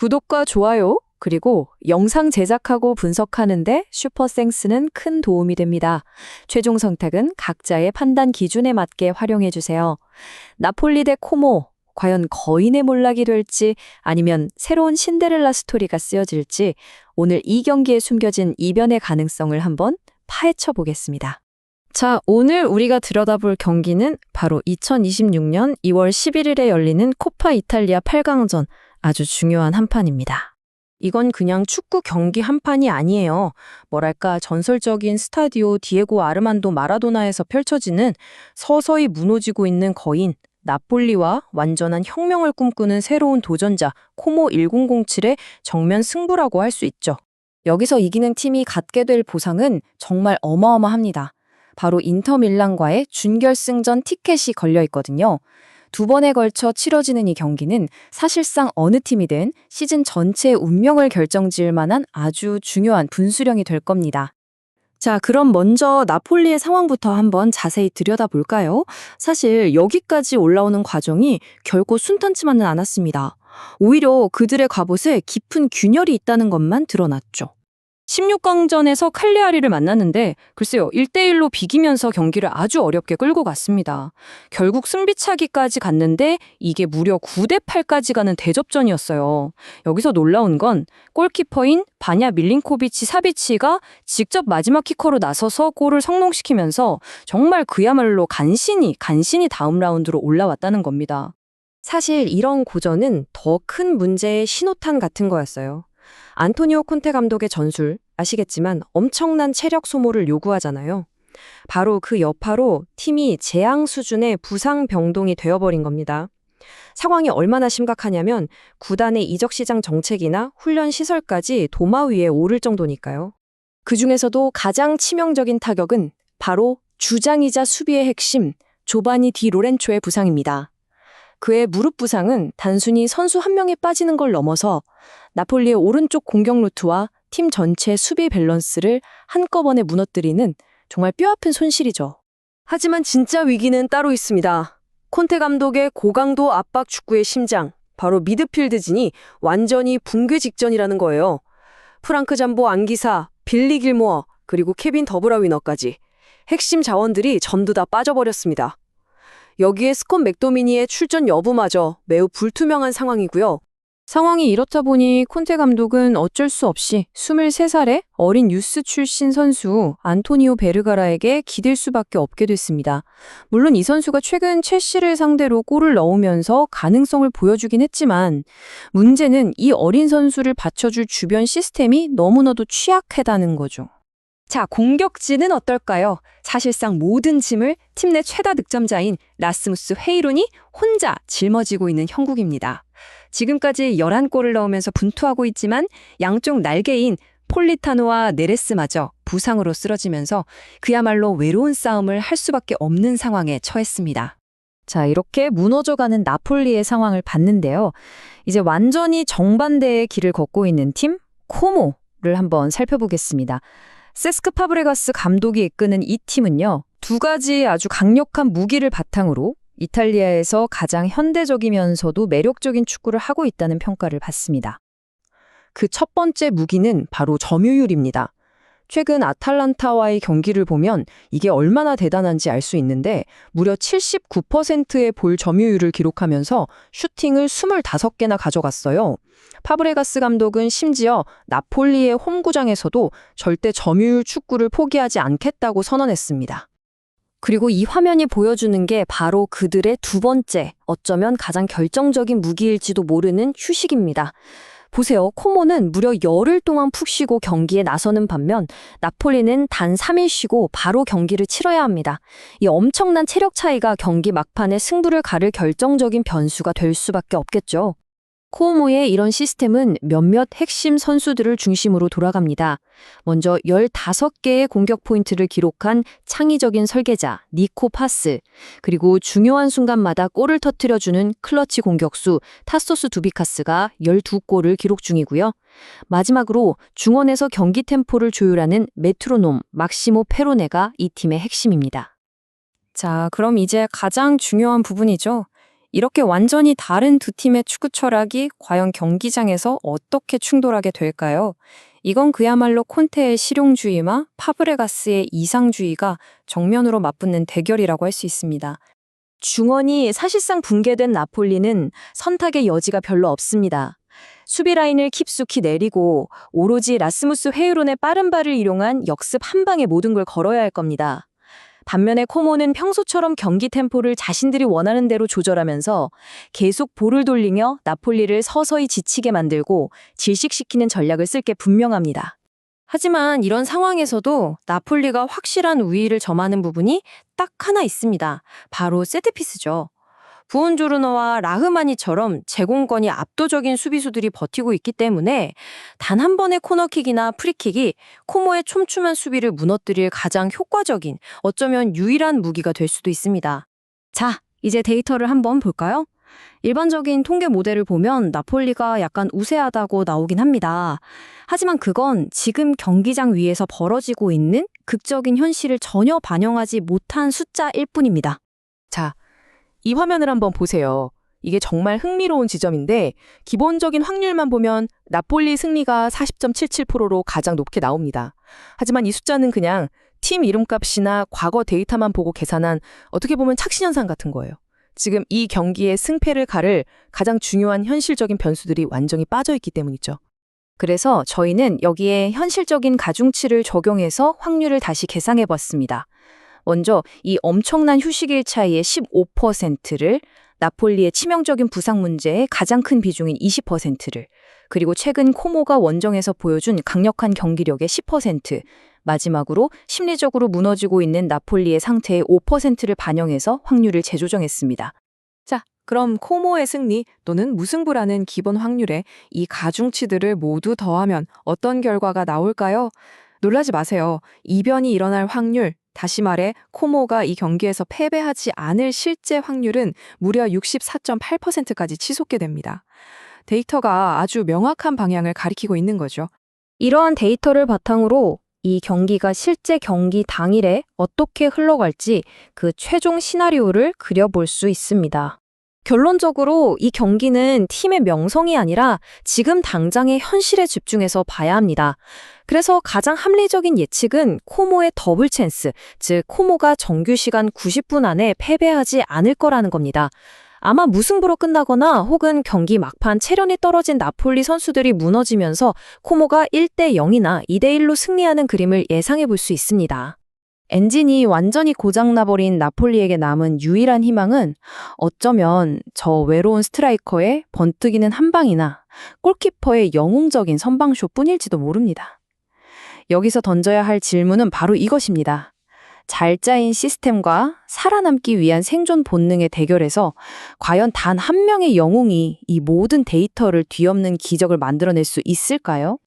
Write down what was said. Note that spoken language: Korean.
구독과 좋아요, 그리고 영상 제작하고 분석하는데 슈퍼생스는 큰 도움이 됩니다. 최종 선택은 각자의 판단 기준에 맞게 활용해주세요. 나폴리 대 코모, 과연 거인의 몰락이 될지 아니면 새로운 신데렐라 스토리가 쓰여질지 오늘 이 경기에 숨겨진 이변의 가능성을 한번 파헤쳐 보겠습니다. 자, 오늘 우리가 들여다볼 경기는 바로 2026년 2월 11일에 열리는 코파 이탈리아 8강전, 아주 중요한 한판입니다. 이건 그냥 축구 경기 한판이 아니에요. 뭐랄까 전설적인 스타디오 디에고 아르만도 마라도나에서 펼쳐지는 서서히 무너지고 있는 거인, 나폴리와 완전한 혁명을 꿈꾸는 새로운 도전자 코모 1007의 정면 승부라고 할 수 있죠. 여기서 이기는 팀이 갖게 될 보상은 정말 어마어마합니다. 바로 인터밀란과의 준결승전 티켓이 걸려 있거든요. 두 번에 걸쳐 치러지는 이 경기는 사실상 어느 팀이든 시즌 전체의 운명을 결정지을 만한 아주 중요한 분수령이 될 겁니다. 자, 그럼 먼저 나폴리의 상황부터 한번 자세히 들여다볼까요? 사실 여기까지 올라오는 과정이 결코 순탄치만은 않았습니다. 오히려 그들의 갑옷에 깊은 균열이 있다는 것만 드러났죠. 16강전에서 칼리아리를 만났는데 글쎄요, 1대1로 비기면서 경기를 아주 어렵게 끌고 갔습니다. 결국 승비차기까지 갔는데 이게 무려 9대8까지 가는 대접전이었어요. 여기서 놀라운 건 골키퍼인 바냐 밀린코비치 사비치가 직접 마지막 키커로 나서서 골을 성공시키면서 정말 그야말로 간신히 다음 라운드로 올라왔다는 겁니다. 사실 이런 고전은 더 큰 문제의 신호탄 같은 거였어요. 안토니오 콘테 감독의 전술, 아시겠지만 엄청난 체력 소모를 요구하잖아요. 바로 그 여파로 팀이 재앙 수준의 부상 병동이 되어버린 겁니다. 상황이 얼마나 심각하냐면 구단의 이적시장 정책이나 훈련 시설까지 도마 위에 오를 정도니까요. 그중에서도 가장 치명적인 타격은 바로 주장이자 수비의 핵심, 조바니 디 로렌초의 부상입니다. 그의 무릎 부상은 단순히 선수 한 명이 빠지는 걸 넘어서 나폴리의 오른쪽 공격 루트와 팀 전체의 수비 밸런스를 한꺼번에 무너뜨리는 정말 뼈아픈 손실이죠. 하지만 진짜 위기는 따로 있습니다. 콘테 감독의 고강도 압박 축구의 심장, 바로 미드필드진이 완전히 붕괴 직전이라는 거예요. 프랑크 잠보 안기사, 빌리 길모어, 그리고 케빈 더브라위너까지 핵심 자원들이 전부 다 빠져버렸습니다. 여기에 스콧 맥도미니의 출전 여부마저 매우 불투명한 상황이고요. 상황이 이렇다 보니 콘테 감독은 어쩔 수 없이 23살의 어린 유스 출신 선수 안토니오 베르가라에게 기댈 수밖에 없게 됐습니다. 물론 이 선수가 최근 첼시를 상대로 골을 넣으면서 가능성을 보여주긴 했지만 문제는 이 어린 선수를 받쳐줄 주변 시스템이 너무나도 취약하다는 거죠. 자, 공격진은 어떨까요? 사실상 모든 짐을 팀 내 최다 득점자인 라스무스 헤이룬이 혼자 짊어지고 있는 형국입니다. 지금까지 11골을 넣으면서 분투하고 있지만 양쪽 날개인 폴리타노와 네레스마저 부상으로 쓰러지면서 그야말로 외로운 싸움을 할 수밖에 없는 상황에 처했습니다. 자, 이렇게 무너져가는 나폴리의 상황을 봤는데요. 이제 완전히 정반대의 길을 걷고 있는 팀 코모를 한번 살펴보겠습니다. 세스크 파브레가스 감독이 이끄는 이 팀은요, 두 가지 아주 강력한 무기를 바탕으로 이탈리아에서 가장 현대적이면서도 매력적인 축구를 하고 있다는 평가를 받습니다. 그 첫 번째 무기는 바로 점유율입니다. 최근 아탈란타와의 경기를 보면 이게 얼마나 대단한지 알 수 있는데 무려 79%의 볼 점유율을 기록하면서 슈팅을 25개나 가져갔어요. 파브레가스 감독은 심지어 나폴리의 홈구장에서도 절대 점유율 축구를 포기하지 않겠다고 선언했습니다. 그리고 이 화면이 보여주는 게 바로 그들의 두 번째, 어쩌면 가장 결정적인 무기일지도 모르는 휴식입니다. 보세요. 코모는 무려 열흘 동안 푹 쉬고 경기에 나서는 반면 나폴리는 단 3일 쉬고 바로 경기를 치러야 합니다. 이 엄청난 체력 차이가 경기 막판에 승부를 가를 결정적인 변수가 될 수밖에 없겠죠. 코모의 이런 시스템은 몇몇 핵심 선수들을 중심으로 돌아갑니다. 먼저 15개의 공격 포인트를 기록한 창의적인 설계자 니코 파스, 그리고 중요한 순간마다 골을 터뜨려주는 클러치 공격수 타소스 두비카스가 12골을 기록 중이고요. 마지막으로 중원에서 경기 템포를 조율하는 메트로놈 막시모 페로네가 이 팀의 핵심입니다. 자, 그럼 이제 가장 중요한 부분이죠. 이렇게 완전히 다른 두 팀의 축구 철학이 과연 경기장에서 어떻게 충돌하게 될까요? 이건 그야말로 콘테의 실용주의와 파브레가스의 이상주의가 정면으로 맞붙는 대결이라고 할 수 있습니다. 중원이 사실상 붕괴된 나폴리는 선택의 여지가 별로 없습니다. 수비 라인을 깊숙이 내리고 오로지 라스무스 헤유론의 빠른 발을 이용한 역습 한 방에 모든 걸 걸어야 할 겁니다. 반면에 코모는 평소처럼 경기 템포를 자신들이 원하는 대로 조절하면서 계속 볼을 돌리며 나폴리를 서서히 지치게 만들고 질식시키는 전략을 쓸 게 분명합니다. 하지만 이런 상황에서도 나폴리가 확실한 우위를 점하는 부분이 딱 하나 있습니다. 바로 세트피스죠. 부온조르노와 라흐마니처럼 제공권이 압도적인 수비수들이 버티고 있기 때문에 단 한 번의 코너킥이나 프리킥이 코모의 촘촘한 수비를 무너뜨릴 가장 효과적인, 어쩌면 유일한 무기가 될 수도 있습니다. 자, 이제 데이터를 한번 볼까요? 일반적인 통계 모델을 보면 나폴리가 약간 우세하다고 나오긴 합니다. 하지만 그건 지금 경기장 위에서 벌어지고 있는 극적인 현실을 전혀 반영하지 못한 숫자일 뿐입니다. 자, 이 화면을 한번 보세요. 이게 정말 흥미로운 지점인데 기본적인 확률만 보면 나폴리 승리가 40.77%로 가장 높게 나옵니다. 하지만 이 숫자는 그냥 팀 이름값이나 과거 데이터만 보고 계산한 어떻게 보면 착신현상 같은 거예요. 지금 이 경기의 승패를 가를 가장 중요한 현실적인 변수들이 완전히 빠져있기 때문이죠. 그래서 저희는 여기에 현실적인 가중치를 적용해서 확률을 다시 계산해 봤습니다. 먼저 이 엄청난 휴식일 차이의 15%를 나폴리의 치명적인 부상 문제의 가장 큰 비중인 20%를 그리고 최근 코모가 원정에서 보여준 강력한 경기력의 10%, 마지막으로 심리적으로 무너지고 있는 나폴리의 상태의 5%를 반영해서 확률을 재조정했습니다. 자, 그럼 코모의 승리 또는 무승부라는 기본 확률에 이 가중치들을 모두 더하면 어떤 결과가 나올까요? 놀라지 마세요. 이변이 일어날 확률, 다시 말해 코모가 이 경기에서 패배하지 않을 실제 확률은 무려 64.8%까지 치솟게 됩니다. 데이터가 아주 명확한 방향을 가리키고 있는 거죠. 이러한 데이터를 바탕으로 이 경기가 실제 경기 당일에 어떻게 흘러갈지 그 최종 시나리오를 그려볼 수 있습니다. 결론적으로 이 경기는 팀의 명성이 아니라 지금 당장의 현실에 집중해서 봐야 합니다. 그래서 가장 합리적인 예측은 코모의 더블 찬스, 즉 코모가 정규 시간 90분 안에 패배하지 않을 거라는 겁니다. 아마 무승부로 끝나거나 혹은 경기 막판 체력이 떨어진 나폴리 선수들이 무너지면서 코모가 1대 0이나 2대 1로 승리하는 그림을 예상해 볼 수 있습니다. 엔진이 완전히 고장나버린 나폴리에게 남은 유일한 희망은 어쩌면 저 외로운 스트라이커의 번뜩이는 한 방이나 골키퍼의 영웅적인 선방쇼뿐일지도 모릅니다. 여기서 던져야 할 질문은 바로 이것입니다. 잘 짜인 시스템과 살아남기 위한 생존 본능의 대결에서 과연 단 한 명의 영웅이 이 모든 데이터를 뒤엎는 기적을 만들어낼 수 있을까요?